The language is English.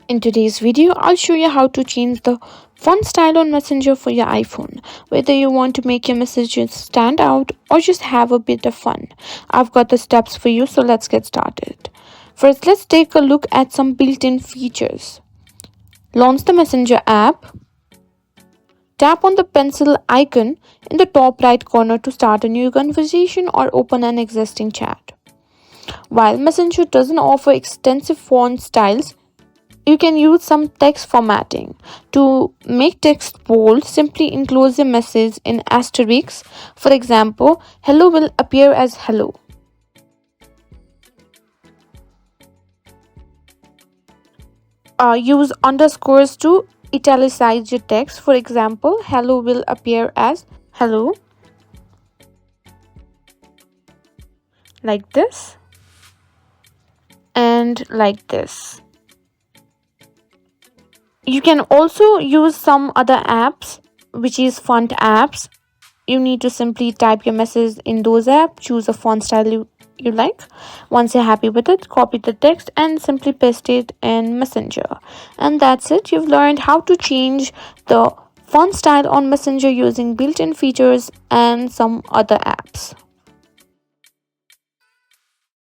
In today's video, I'll show you how to change the font style on Messenger for your iPhone. Whether you want to make your messages stand out or just have a bit of fun, I've got the steps for you, so let's get started. First, let's take a look at some built-in features. Launch the Messenger app. Tap on the pencil icon in the top right corner to start a new conversation or open an existing chat. While Messenger doesn't offer extensive font styles, you can use some text formatting. To make text bold, simply enclose the message in asterisks. For example, hello will appear as hello. Use underscores to italicize your text. For example, hello will appear as hello, like this and like this. You can also use some other apps, which is font apps. You need to simply type your message in those apps, choose a font style you like. Once you're happy with it, copy the text and simply paste it in Messenger. And that's it. You've learned how to change the font style on Messenger using built-in features and some other apps.